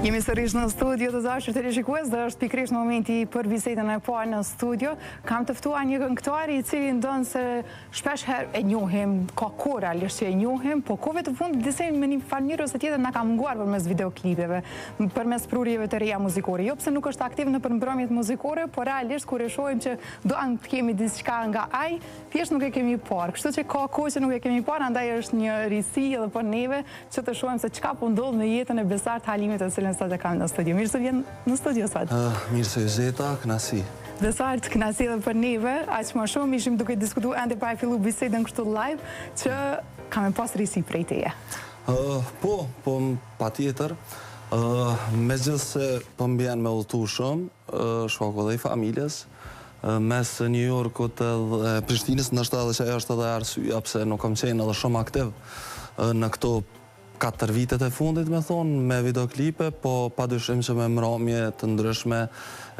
Jemi sërish në studio të dashur teleshikues dhe është pikërisht momenti për bisedën e parë në studio. Kam të ftuar një këngëtar i cili ndonë se shpesh herë e njohim, ka kohë realisht që e njohim, po kohëve të fundit disa me një mënyrë ose tjetër na ka munguar përmes videoklipeve, përmes prurjeve të reja muzikore. Jo pse nuk është aktiv në përmbrëmjet muzikore, por realisht kur e shohim që doan të kemi diçka nga ai, thjesht nuk e kemi parë. Kështu që ka kohë që nuk e kemi parë, andaj është një risi edhe për neve që të shohim se çka po ndodh në jetën e Besart Halimit të cilën sot e kam në studio. Mirë se vjen në studio sot. Mirë se zeta, knasi. Besart, knasi edhe për neve, aq më shumë ishim duke diskutuar ende pa e fillu bisedën kështu live, që kam e pas risi prej teje. Po, patjetër. Megjithse po mbjen me udhëtu shumë, shoku dhe i familjes, mes New Yorkut dhe Prishtinës, ndoshta edhe që ajo është edhe arsyeja pse nuk kam qenë edhe shumë aktiv në këto 4 vitet e fundit, me thonë, me videoklipe, po padyshim që me mramje të ndryshme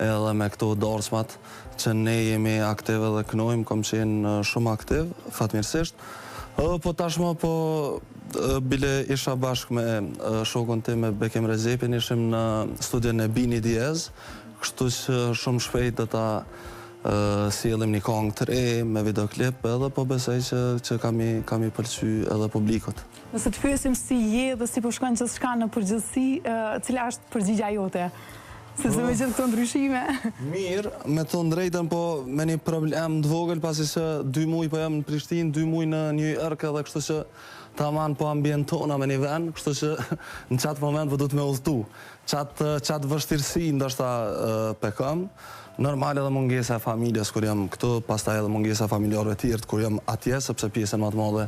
edhe me këto dorsmat që ne jemi aktive dhe kënojmë, kom qenë shumë aktiv, fatmirësisht. Po tashmë, bile isha bashkë me shokun tim me Bekim Rezepin, ishim në studion e Bini Diaz, kështu që shumë shpejt dhe ta sjellim një këngë të re me videoklip, edhe po besoj që kami pëlqy edhe publikut. Nëse të pyesim si je dhe si po shkon gjithçka në përgjithësi, cila është përgjigja jote? Sepse me gjithë këto ndryshime. Mirë, me të drejtën, po me një problem të vogël, pasi që 2 muaj po jam në Prishtinë, 2 muaj në New York, edhe kështu që tamam po ambientona me një vend, kështu që në qatë moment po du të me udhëtu. Qatë vështirësi ndoshta pekëm. Normal edhe mungesa e familjes kur jam këtu, pastaj edhe mungesa e familjarëve të tjerë kur jam atje, sepse pjesën më të madhe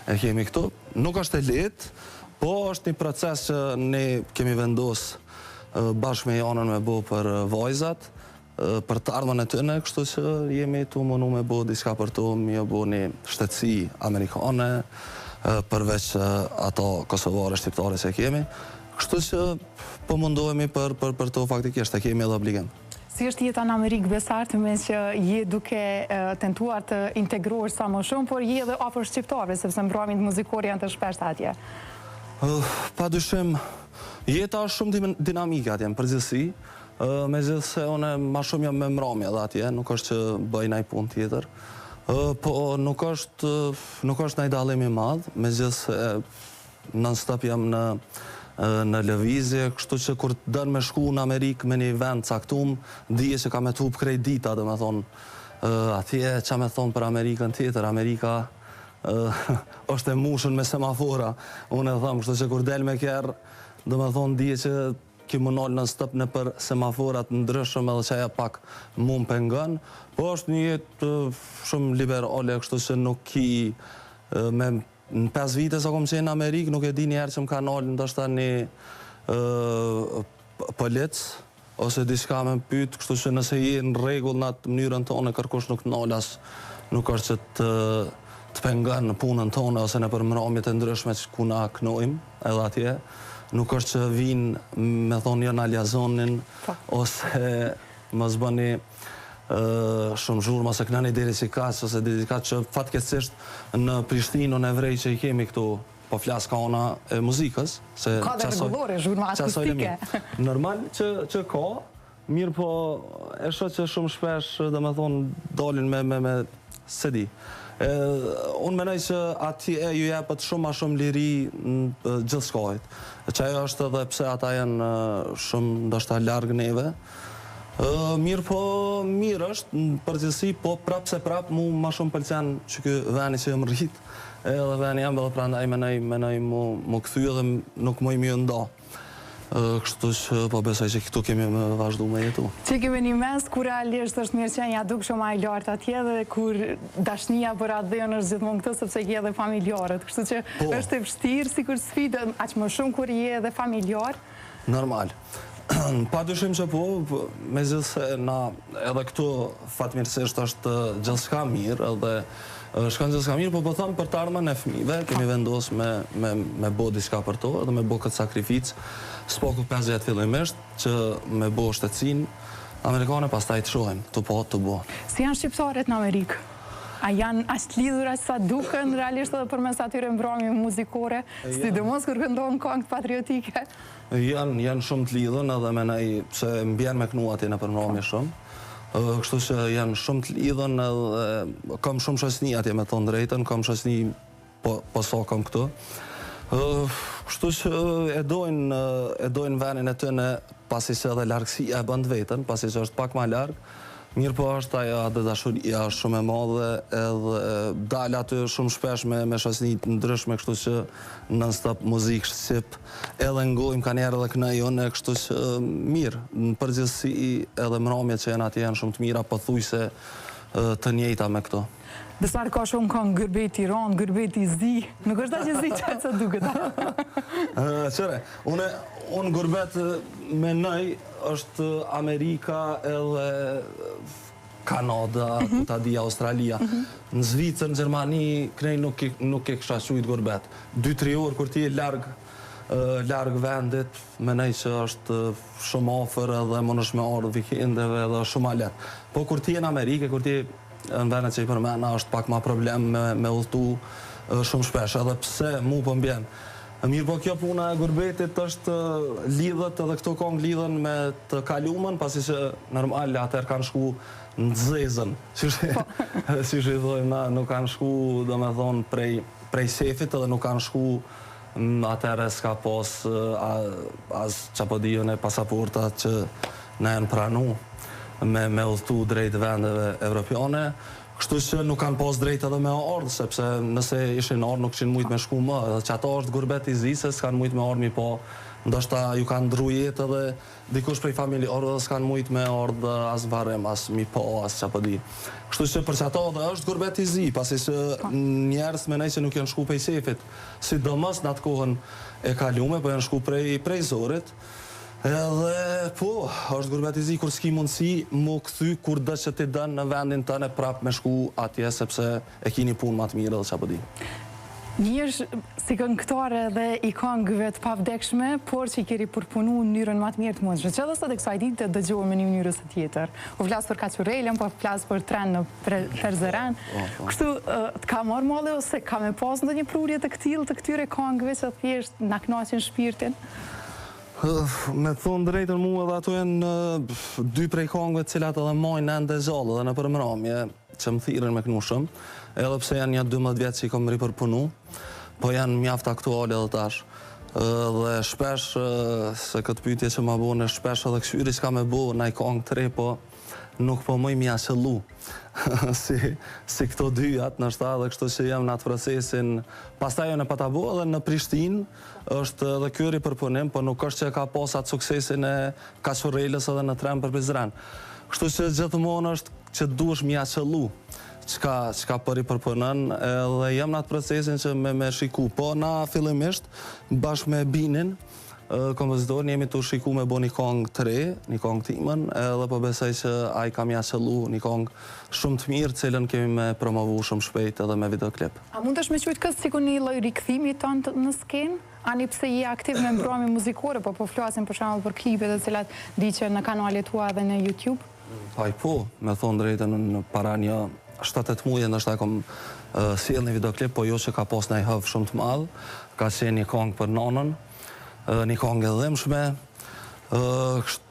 e kemi këtu. Nuk është e lehtë, po është një proces që ne kemi vendosur bashkë me Janën me bo për vajzat, për të ardhmen e tyne, kështu që jemi tu mundu me bo diçka për to, me bo një shtetësi amerikane, përveç ato kosovare, shqiptare që kemi. Kështu që po mundohemi për to faktikisht, e kemi edhe obligim. Si është jeta në Amerikë, Besart, me që je duke tentuar të integrohesh sa më shumë, por je edhe afër shqiptarëve, sepse mbrëmjet muzikore janë të shpeshta atje? Padyshim, jeta është shumë dinamike atje në përgjithësi, megjithse unë më shumë jam me mbrëmje edhe atje, nuk është që bëj ndonjë punë tjetër, po nuk është ndonjë dallim i madh, megjithse non-stop jam në lëvizje, kështu që kur të dënë me shku në Amerikë me një vend caktum, dije që ka me tup krejt dita, dhe me thonë, atje që me thonë për Amerikën tjetër, Amerika është e mushën me semafora, unë e thëmë, kështu që kur del me kjerë, dhe me thonë, dije që ki më nalë në stëp në për semaforat ndryshëm edhe që aja pak mund pëngën, po është një jetë shumë liberale, kështu që nuk ki me në 5 vite sa kom qenë në Amerikë, nuk e di njerë që më ka nalë ndoshta një polic, ose diçka me pyet, kështu që nëse je në rregull në atë mënyrën tonë, kërkush nuk nalas, nuk është që të pengon në punën tonë, ose në përmramjet e ndryshme që ku na knojmë, edhe atje, nuk është që vinë me thonë jo në aljazonin, ose më zbëni shumë zhurma se këna një dedikat, ose dedikat që fatkeqësisht në Prishtinë në evrej që i kemi këtu, po flas ka ona e muzikës. Ka dhe rregullore, zhurma akustike. Normal që ka, mirë po e shoh që shumë shpesh, dhe me thonë, dalin me se di. Unë menoj që atje ju jepet shumë ma shumë liri në gjithë shkojt. Që ajo është edhe pse ata janë shumë ndoshta largë neve. Mirë po mirë është, në përgjithësi, po prapë se prapë mu ma shumë pëlqen që kë veni që jëmë rrit, edhe veni jam edhe prandaj menoj mu këthy edhe nuk mu i mjë nda. Kështu që po besoj që këtu kemi me vazhdu me jetu. Që kemi një mes kur realisht është mirëqenia duk shumë a i lartë atje dhe kur dashnia për atë dhe është gjithmonë këtë sepse je edhe familjarët. Kështu që është e vështirë si kur sfidë, aq më shumë kur je edhe familjar. Normal. Pa dyshim që po, me gjithë se na edhe këtu fatmirësisht është gjithçka mirë, edhe shkon gjithçka mirë, po thëmë për të ardhmen e fëmijëve, kemi vendosur me bo diçka për to, edhe me bo këtë sakrificë, s'poku 5 vjet fillimisht, që me bo shtetësinë amerikane, pastaj të shohim, të po, të bo. Si janë shqiptarët në Amerikë? A janë ashtë lidhur ashtë sa duken realisht edhe përmes atyre mbrëmjeve muzikore, sidomos kur këndon këngë patriotike? Janë shumë të lidhën edhe menaj se mbjen me knu ati në përmbrëmje shumë. Kështu që janë shumë të lidhën edhe kam shumë shoqëni atje me thonë drejtën, kam shoqëni po so kam këtu. Kështu që e dojnë venin e tëne pasi që edhe largësia e bënd vetën, pasi që është pak ma largë. Mirë po është ajo atë dashuria është shumë e madhe edhe dalë aty shumë shpesh me shoqëni të ndryshme, kështu që non-stop muzikë shqip edhe ngojmë ka njerë edhe kënajone, kështu që mirë. Në përgjithësi edhe mramjet që janë atje janë shumë të mira, pothuajse të njëjta me këto. Besar ka shumë këngë Gërbet i Ron, Gërbet i Zi, nuk është da që zi që të duket. Qëre, unë Gërbet me nëj është Amerika edhe Kanada, ta di Australia. Në Zvicër, në Gjermani, krej nuk e kësha qujtë Gërbet. 2-3 orë kur ti e largë vendit, me nëj që është shumë ofër edhe më nëshme orë vikendeve edhe shumë alet. Po kur ti e në Amerike, kur ti në vendet që i përmena është pak ma problem me udhtu shumë shpesh, edhe pse mu po mbjen. Mirë po kjo puna e Gërbetit është lidhët edhe këto kongë lidhën me të kalumën, pasi që normal atër kanë shku në zezën. Si që i dhojmë na, nuk kanë shku, do me thonë, prej sefit edhe nuk kanë shku atër e s'ka pos as qapodijën e pasaportat që ne janë pranu me udhtu drejt vendeve evropiane, kështu që nuk kanë pas drejt edhe me ardhë, sepse nëse ishin ardhë nuk qenë mujtë me shku më, edhe që ato është Gërbet i Zi, se s'kanë mujtë me ardhë mi po, ndoshta ju kanë ndru jetë edhe dikush prej familje ardhë dhe s'kanë mujtë me ardhë as varem, as mi po, as që apëdi. Kështu që për që ato edhe është Gërbet i Zi, pasi që njerës me nej që nuk janë shku prej sefit, sidomos në atë kohën e kalume, po janë shku prej zorit. Edhe, po, është Gërbet i Zi kur s'ki mundësi mu këthy kur dhe që ti dënë në vendin tëne prap me shku atje, sepse e kini punë ma të mirë dhe që apëdi. Njësh si këngëtare dhe i këngëve të pavdekshme, por që i keri përpunu në njërën ma të mirë të mundshme. Që dhe sot e kësaj ditë të dëgjohë me një njërës të tjetër. U flasë për Kaçurelën, po flasë për tren në Perzeren. Kështu, të ka marrë molle ose ka me pas në një prurje të këtil të këtyre këngëve që thjesht na kënaqin shpirtin? Me thonë drejtën mu edhe ato janë 2 prej kongëve cilat edhe mojnë ende gjallë edhe në përmramje që më thirën me knushëm, edhe pse janë një 12 vjetë që i kom ripërpunu, po janë mjaft aktuale edhe tash. Dhe shpesh, se këtë pyetje që ma bune, shpesh edhe këshyri që ka me bu në i kongë 3, po nuk po mëj mja qëllu. Si këto dyjat në shta dhe kështu që jem në atë procesin. Pastaj jo në Patabu edhe në Prishtinë është edhe kyri përpunim, po nuk është që ka pas atë suksesin e Kaçurelës edhe në tren për Prizren. Kështu që gjithmonë është që duesh mja qëllu çka për i përpunën edhe jem në atë procesin që me shiku. Po na fillimisht bashkë me Binin, kompozitor, jemi të shiku me bo një kongë 3, një kongë timën, edhe po besoj që a i kam ja qëllu një kongë shumë të mirë, cilën kemi me promovu shumë shpejt edhe me videoklip. A mund është me qujtë kësë sikur një loj rikëthimi tonë në skenë? Ani pse je aktiv me mbrëmje muzikore, po flasim për shembull për klipet e cilat di që në kanalet tua dhe në YouTube? Po, me thonë drejtën në para një 7-8 muaj ndoshta kom sjell një videoklip, po jo që ka pas një hëv shumë të madh, ka qenë një kongë për nonën, një kongë e dhimshme,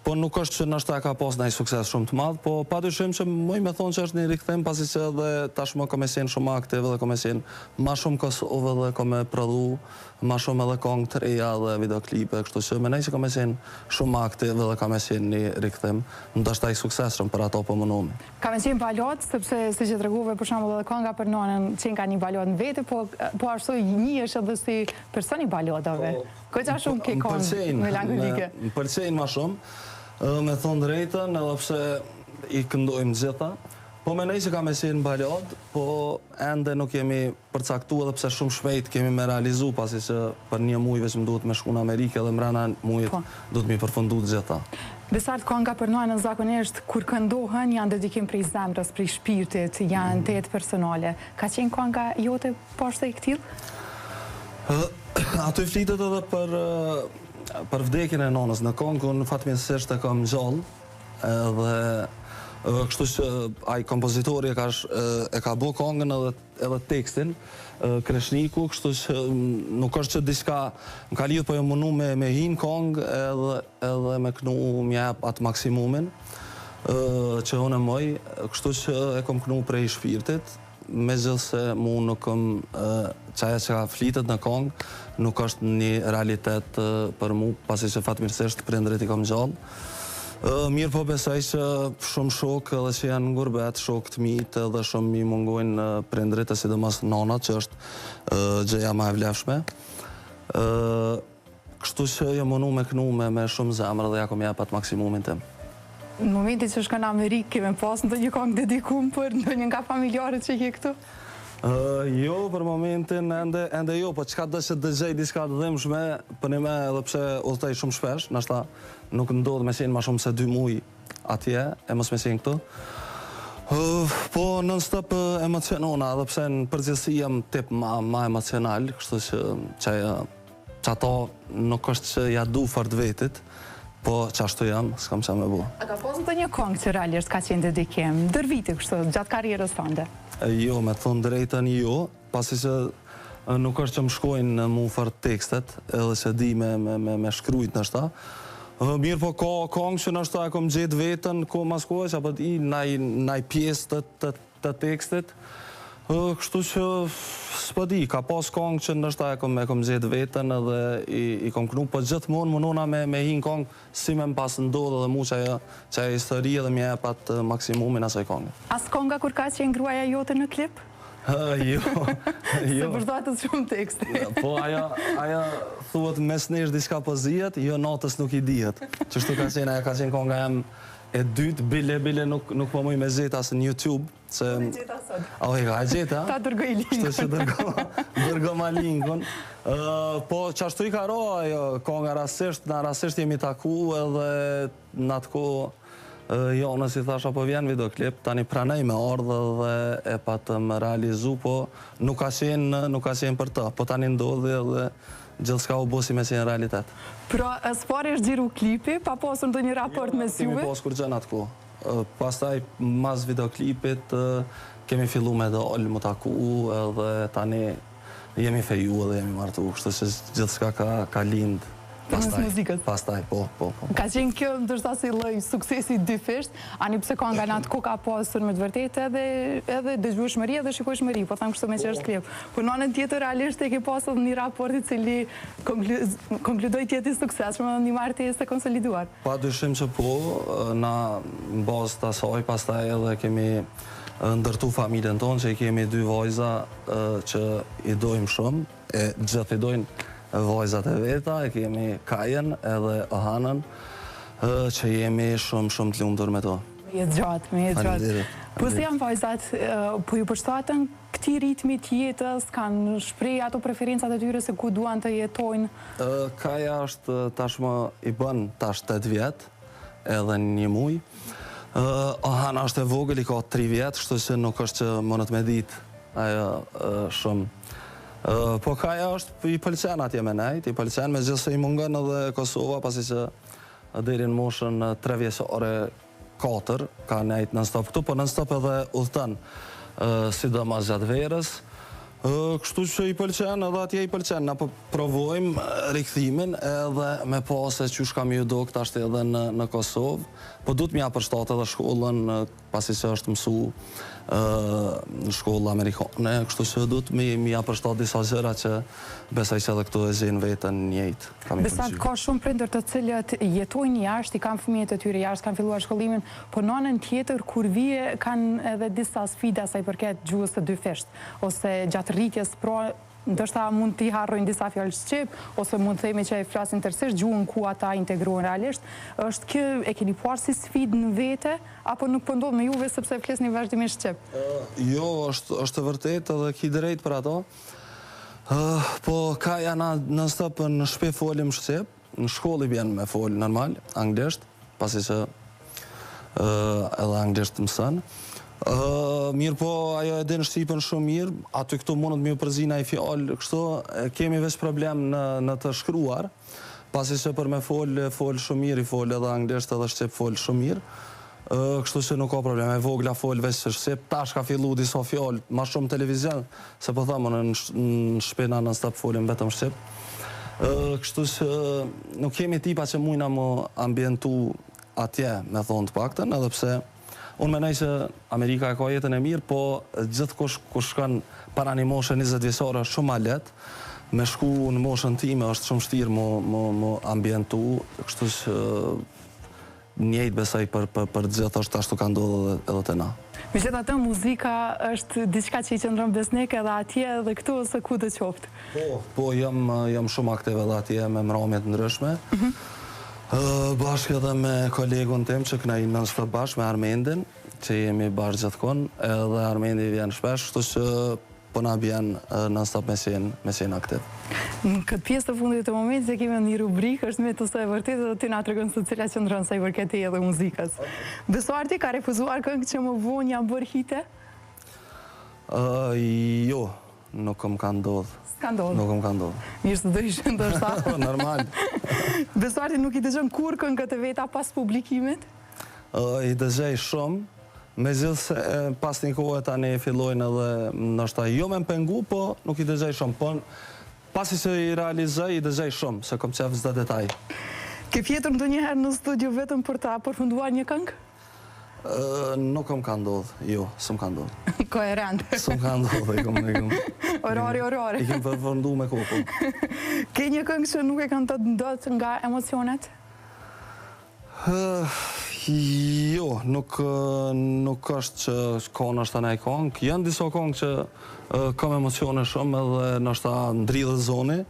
po nuk është që nështë ka pas një sukses shumë të madhë, po padyshim që mëj me thonë që është një rikëthim, pasi që edhe tashmë kom e qenë shumë aktive dhe kom e qenë ma shumë Kosovë dhe kom e prodhu ma shumë edhe kongë të reja dhe videoklipe, kështu që me nej që kom e qenë shumë aktive dhe kom e qenë një rikëthim, ndështë i suksesshëm për ato po më nëmi. Ka me qenë balot, sepse si që të reguve për shembull edhe konga për nonën qenë ka një balot në vete, po ashtu një është edhe si personi balotave. Këqa shumë ke kongë melankholike? Më pëlqejnë ma shumë, me thonë drejtën, edhe pse i këndojmë gjitha, po me nej që ka me qenë balot, po ende nuk jemi përcaktu edhe pse shumë shpejt kemi me realizu, pasi që për një muj veç më duhet me shku në Amerikë edhe mrena mujit duhet mi përfundu gjitha. Besart, konga për nonën zakonisht, kur këndohen, janë dedikim prej zemrës, prej shpirtit, janë të jetë personale. Ka qenë konga jote poshtë e këtil? Ato i flitet edhe për vdekjen e nonës në kongë, unë fatmirësisht e kam gjallë, edhe Kështu që ai kompozitori e ka bo kongën edhe tekstin, Kreshniku, kështu që nuk është që diçka më ka lidhë, po jo mënu me hinë kongë edhe me kënu mjep atë maksimumin që unë e moj, kështu që e kom kënu prej shpirtit, me gjithë se mu nuk këm qaja që ka flitet në kongë, nuk është një realitet për mu, pasi që fatmirësisht prindrit i kom gjallë. Mirë po besoj që shumë shokë edhe që janë në gurbet, shokë të mitë edhe shumë i mungojnë prindrit e sidomos nonat, që është gjëja ma e vlefshme. Kështu që jë mënu me kënu me shumë zemrë dhe ja kom jepat maksimumin tim. Në momentin që shkon në Amerikë, keme pas në të një kongë dedikum për në një nga familjarët që je këtu? Jo, për momentin ende jo, po qka dhe që dëgjej diska të dhimshme, për një me edhe pse udhëtej shumë shpesh, nashta nuk ndodhë me qenë ma shumë se 2 muj atje, e mos me qenë këtu. Po non-stop emocionona, edhe pse në përgjithësi jam tip ma emocional, kështu që ato nuk është që ja du fort vetit, po qashtu jam, s'kam qa me bu. A ka posë të një kongë që realisht ka qenë dedikim, dër viti kështu, gjatë karierës tënde? Jo, me thonë drejtën jo, pasi që nuk është që më shkojnë mu fort tekstet, edhe që di me shkrujt në shta. Mirë po ka kongë që në shta e kom gjetë vetën, ko mas kohë, që apët i naj pjesë të tekstit. Kështu që s'po di, ka pas kongë që nështë e kom gjetë vetën edhe i kom knu, po gjithmonë mënona me hinë kongë si me më pasë ndodhë dhe mu që e histori edhe mje e patë maksimumin asaj kongë. As konga kur ka që e ngruaja jote në klip? Jo. Se përdojtës shumë teksti. Po aja thuhet mes nesh diçka po zihet, jo natës nuk i dihet. Qështu ka qenë konga jam e dytë, bile nuk po muj me zeta asë në YouTube. Me gjeta sot. E ka e gjeta? Ta dërgoj linkon. Shtë që dërgoj ma linkon. Po qashtu i ka roa, konga rasisht, na rasisht jemi taku edhe në atë ko Jonës i thash apo vjen videoklip, tani pranej me ardhë dhe e pa të më realizu, po nuk ka qenë për të, po tani ndodhi dhe gjithë s'ka u bosi me qenë realitet. Pra, s'pari është gjiru klipi, pa posër ndë një raport me s'juve? Kemi posë kur gjën atë ko. Pastaj, mas videoklipit, kemi fillu me dollë, më taku, edhe tani jemi feju edhe jemi martu, kështu që gjithë s'ka ka lindë. Pastaj, po. Ka qenë kjo ndërsa si lloj suksesi dyfisht, ani pse ka nga natë ko ka pasur me të vërtet edhe dëgjueshmëri edhe shikueshmëri, po tham kështu me që është klip. Po në anën tjetër realisht e ke pasur një raport i cili konkludoi të jetë i suksesshëm dhe një martesë e konsoliduar. Pa dyshim që po, na në bazë të asaj, pastaj edhe kemi ndërtu familjen tonë, që i kemi 2 vajza që i dojmë shumë, e gjithë i dojnë vajzat e veta, e kemi Kajen edhe Ohanën, që jemi shumë të lumtur me to. Me jetë gjatë. Po si janë vajzat, po ju përshtatën këti ritmit jetës, kanë shprej ato preferencat e tyre se ku duan të jetojnë? Kaja është tashmë i bën tash 8 vjetë, edhe 1 muj. Ohana është e vogël, i ka 3 vjetë, kështu që nuk është që mënët me ditë ajo shumë. Po Kaja është i pëlqen atje me nejt, i pëlqen me gjithë se i mungën edhe Kosova, pasi që deri në moshën 3 vjeçare 4 ka nejt non-stop këtu, po non-stop edhe udhëton, sidomos gjatë verës. Kështu që i pëlqen edhe atje i pëlqen, na po provojmë rikthimin edhe me pasë që shkam ju do këtë ashtë edhe në Kosovë, po du të mja përshtatë edhe shkollën, pasi që është mësu në shkollë amerikane, kështu që du të mja përshtatë disa gjëra që besaj që edhe këtu e gjenë vetën njëjtë. Besat ka shumë prindër të cilët jetojnë jashtë, i kanë fëmijët e tyre jashtë, kanë filluar shkollimin, po në anën tjetër kur vije kanë edhe disa sfida sa i përket gjuhës së dyfisht, ose gjatë rritjes ndërsa mund t'i harrojnë disa fjallë shqip, ose mund themi që e flasin tërësisht gjuhën ku ata integrohen realisht. Është kjo e keni parë si sfidë në vete, apo nuk po ndodh me juve sepse flesni vazhdimisht shqip? Jo, është e vërtet edhe ki drejt për ato. Po Kaja në stop në shpe folim shqip, në shkolli bjen me fol normal, anglisht, pasi që edhe anglisht mësën. Mirë po, ajo e din Shqipën shumë mirë, aty këtu mundët me ju përzina i fjallë, kështu kemi veç problem në të shkruar, pasi që për me fol shumë mirë, i fol edhe anglisht edhe shqip fol shumë mirë, kështu që nuk ka problem, e vogla fol veç që shqip, tash ka fillu disa fjallë, ma shumë televizion, se po thamë në shpina në stop folim vetëm shqip. Kështu që nuk kemi tipa që mujna më ambientu atje, me thonë të pakten, edhe pse unë menaj që Amerika e ka jetën e mirë, po gjithë kush shkan para një moshë 20 vjeçare shumë ma letë, me shku në moshën time është shumë shtirë më ambientu, kështu që njëjtë besoj për gjithë është ashtu ka ndodhë edhe të na. Me qëtë atë muzika është diçka që i qëndron besnik edhe atje edhe këtu ose ku të qoftë? Po, jam shumë aktiv edhe atje me mramjet ndryshme. Bashkë edhe me kolegun tim që këna i non-stop bashkë me Armendin, që jemi bashkë gjithkon, edhe Armendi vjen shpesh, kështu që po na bjen non-stop me qenë aktiv. Në këtë pjesë të fundit të momentit se kemi një rubrikë, është me të së e vërtet dhe ti na tregon se cila qëndron sa i përket e edhe muzikës. Besuarti ka refuzuar këngë që më vonë janë bërë hite? Jo, nuk më ka ndodhë. S'ka ndodhë? Nuk më ka ndodhë. Mirë së do ishë ndoshta. Normal. Besuarti nuk i dëgjon kur këngët e veta pas publikimit? I dëgjoj shumë, me gjithë se pas një kohë tani fillojnë edhe nështë jo me mpengu, po nuk i dëgjoj shumë. Po pasi që i realizoj, i dëgjoj shumë, se kom qef zda detaj. Ke fjetur ndo njëherë në studio vetëm për ta përfunduar një këngë? Nuk më ka ndodhë, jo, së më ka ndodhë. Koherent. Së më ka ndodhë, i kom. Orari. I kem përfundu me kohë. Ke një këngë që nuk e kanë të ndodhë nga emocionet? Jo, nuk është që konë është të nej kongë. Janë disa kongë që kam emocione shumë edhe nështë ta ndridhe zoni,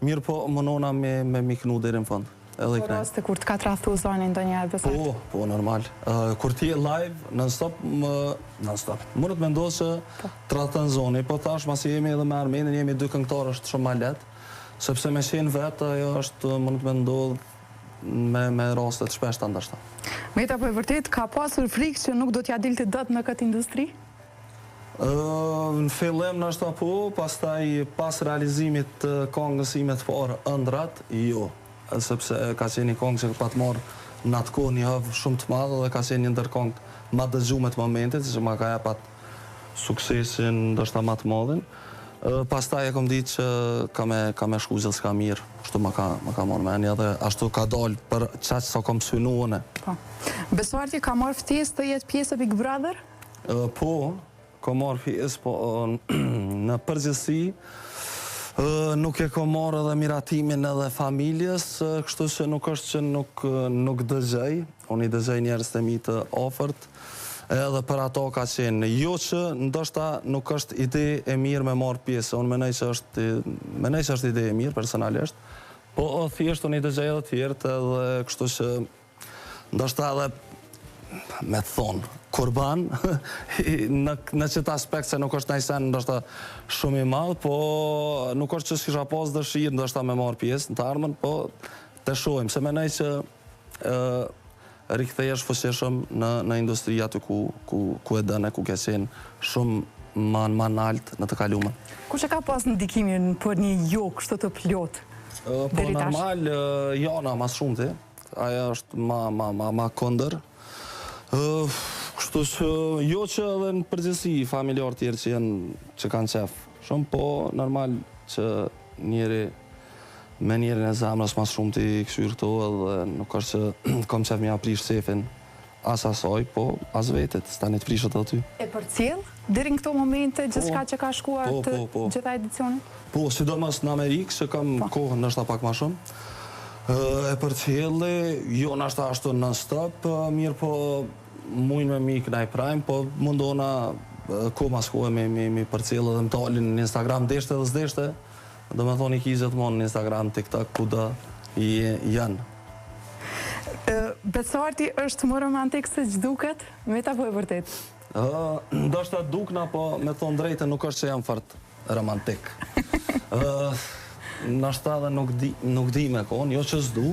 mirë po mënona me miknu deri në fund. Po raste kur të ka trathu zonin do njerë besat? Po, normal. Kur ti e live, non-stop, më të mendoj që tratën zoni, po tash, masi jemi edhe me Armenin, jemi dy këngëtarë është shumë ma letë, sepse me qenë vetë, ajo është, më të mendoj, me rastet shpeshta ndashta. Meta, po e vërtet, ka pasur frikë që nuk do t'ja dilte dot në këtë industri? Në fillim nashta po, pastaj pas realizimit të kongës ime të parë ëndrat, jo. Sepse ka qenë një kongë që pa të marrë në atë kohë një hëvë shumë të madhe dhe ka qenë një ndër kongë ma dëgjume të momentit, që ma ka jepat suksesin ndashta ma të madhin. Pastaj e kom ditë që ka me shku gjithë s'ka mirë, ashtu ma ka marrë menja dhe ashtu ka dalë për qaqë sa kom synu une. Besuarti ka marrë ftesë të jetë pjesë e Big Brother? Po, ka marrë pjesë, po në përgjithësi nuk e ka marrë edhe miratimin edhe familjes, kështu që nuk është që nuk dëgjej, unë i dëgjej njerëz të mi të ofert, edhe për ato ka qenë. Jo që ndoshta nuk është ide e mirë me marrë pjesë, unë menoj që është ide e mirë personalisht, po thjesht unë i dëgjej edhe tjerët edhe kështu që ndoshta edhe me thonë, kurban, në qëtë aspekt se nuk është najsen ndoshta shumë i madhë, po nuk është që s'kisha pas dëshirë ndoshta me marrë pjesë në të armën, po të shojmë, se menoj që rikthejesh fuqishëm në industria të ku e dëne, ku ke qenë shumë ma nalt në të kalume. Kush e ka pas në ndikimin për një jo kështu të plot? Po normal, Jana mas shumë ti, aja është ma kondër. Kështu që jo që edhe në përgjithësi familjarë tjerë që kanë qef shumë, po normal që me njerin e zemrës mas shumë t'i këshyrë këto edhe nuk është që kom qef me aprish sefin as asaj, po as vetet, s'ta një t'prishët edhe ty. E për cilë? Deri në këto momente, gjithçka që ka shkuar të gjitha edicionit? Po, sidomos në Amerikë, që kam kohë nështë pak ma shumë. E për cilë, jo nështë ashtu non-stop, mirë po mujnë me mikë na i prajmë, po mundona ko mas kohë me për cilë edhe më talin në Instagram deshte dhe s'deshte, dhe me thonë i kizet mon në Instagram, TikTok, kuda janë. Besuarti është më romantik se që duket, me ta po e vërtet? Ndoshta dukna, po me thonë drejte nuk është që jam fart romantik. Nashta dhe nuk di me konë, jo që s'du,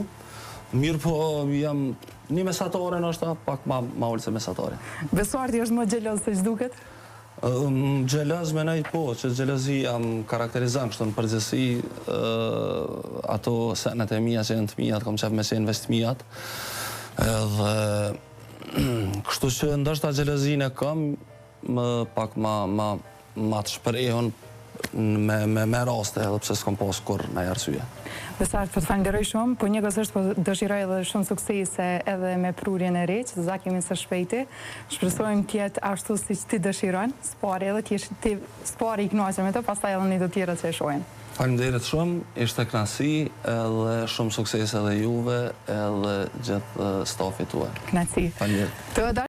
mirë po jam një mesatore nashta, pak ma ullë se mesatore. Besuarti është më gjeloz se që duket? Gjeloz me nejtë po, që gjelozi jam karakterizan kështu në përgjësi, ato senet e mija që janë të mijat, kom qef me qenë vesh të mijat, edhe Kështu që ndoshta xhelozinë e kam, më pak ma të shprehun me raste, edhe pse s'kom pas kur në arsye. Besart, po të falenderoj shumë, po njëkohësisht po dëshiroj edhe shumë suksese edhe me prurjen e re, që zakimi së shpejti. Shpresojmë t'jetë ashtu siç ti dëshiron, spari edhe ti spari i kënaqur me të, pastaj edhe një të tjerët që e shohin. Faleminderit shumë, ishte kënaqësi edhe shumë suksese edhe juve edhe gjithë stafit tuaj. Kënaqësi. Faleminderit.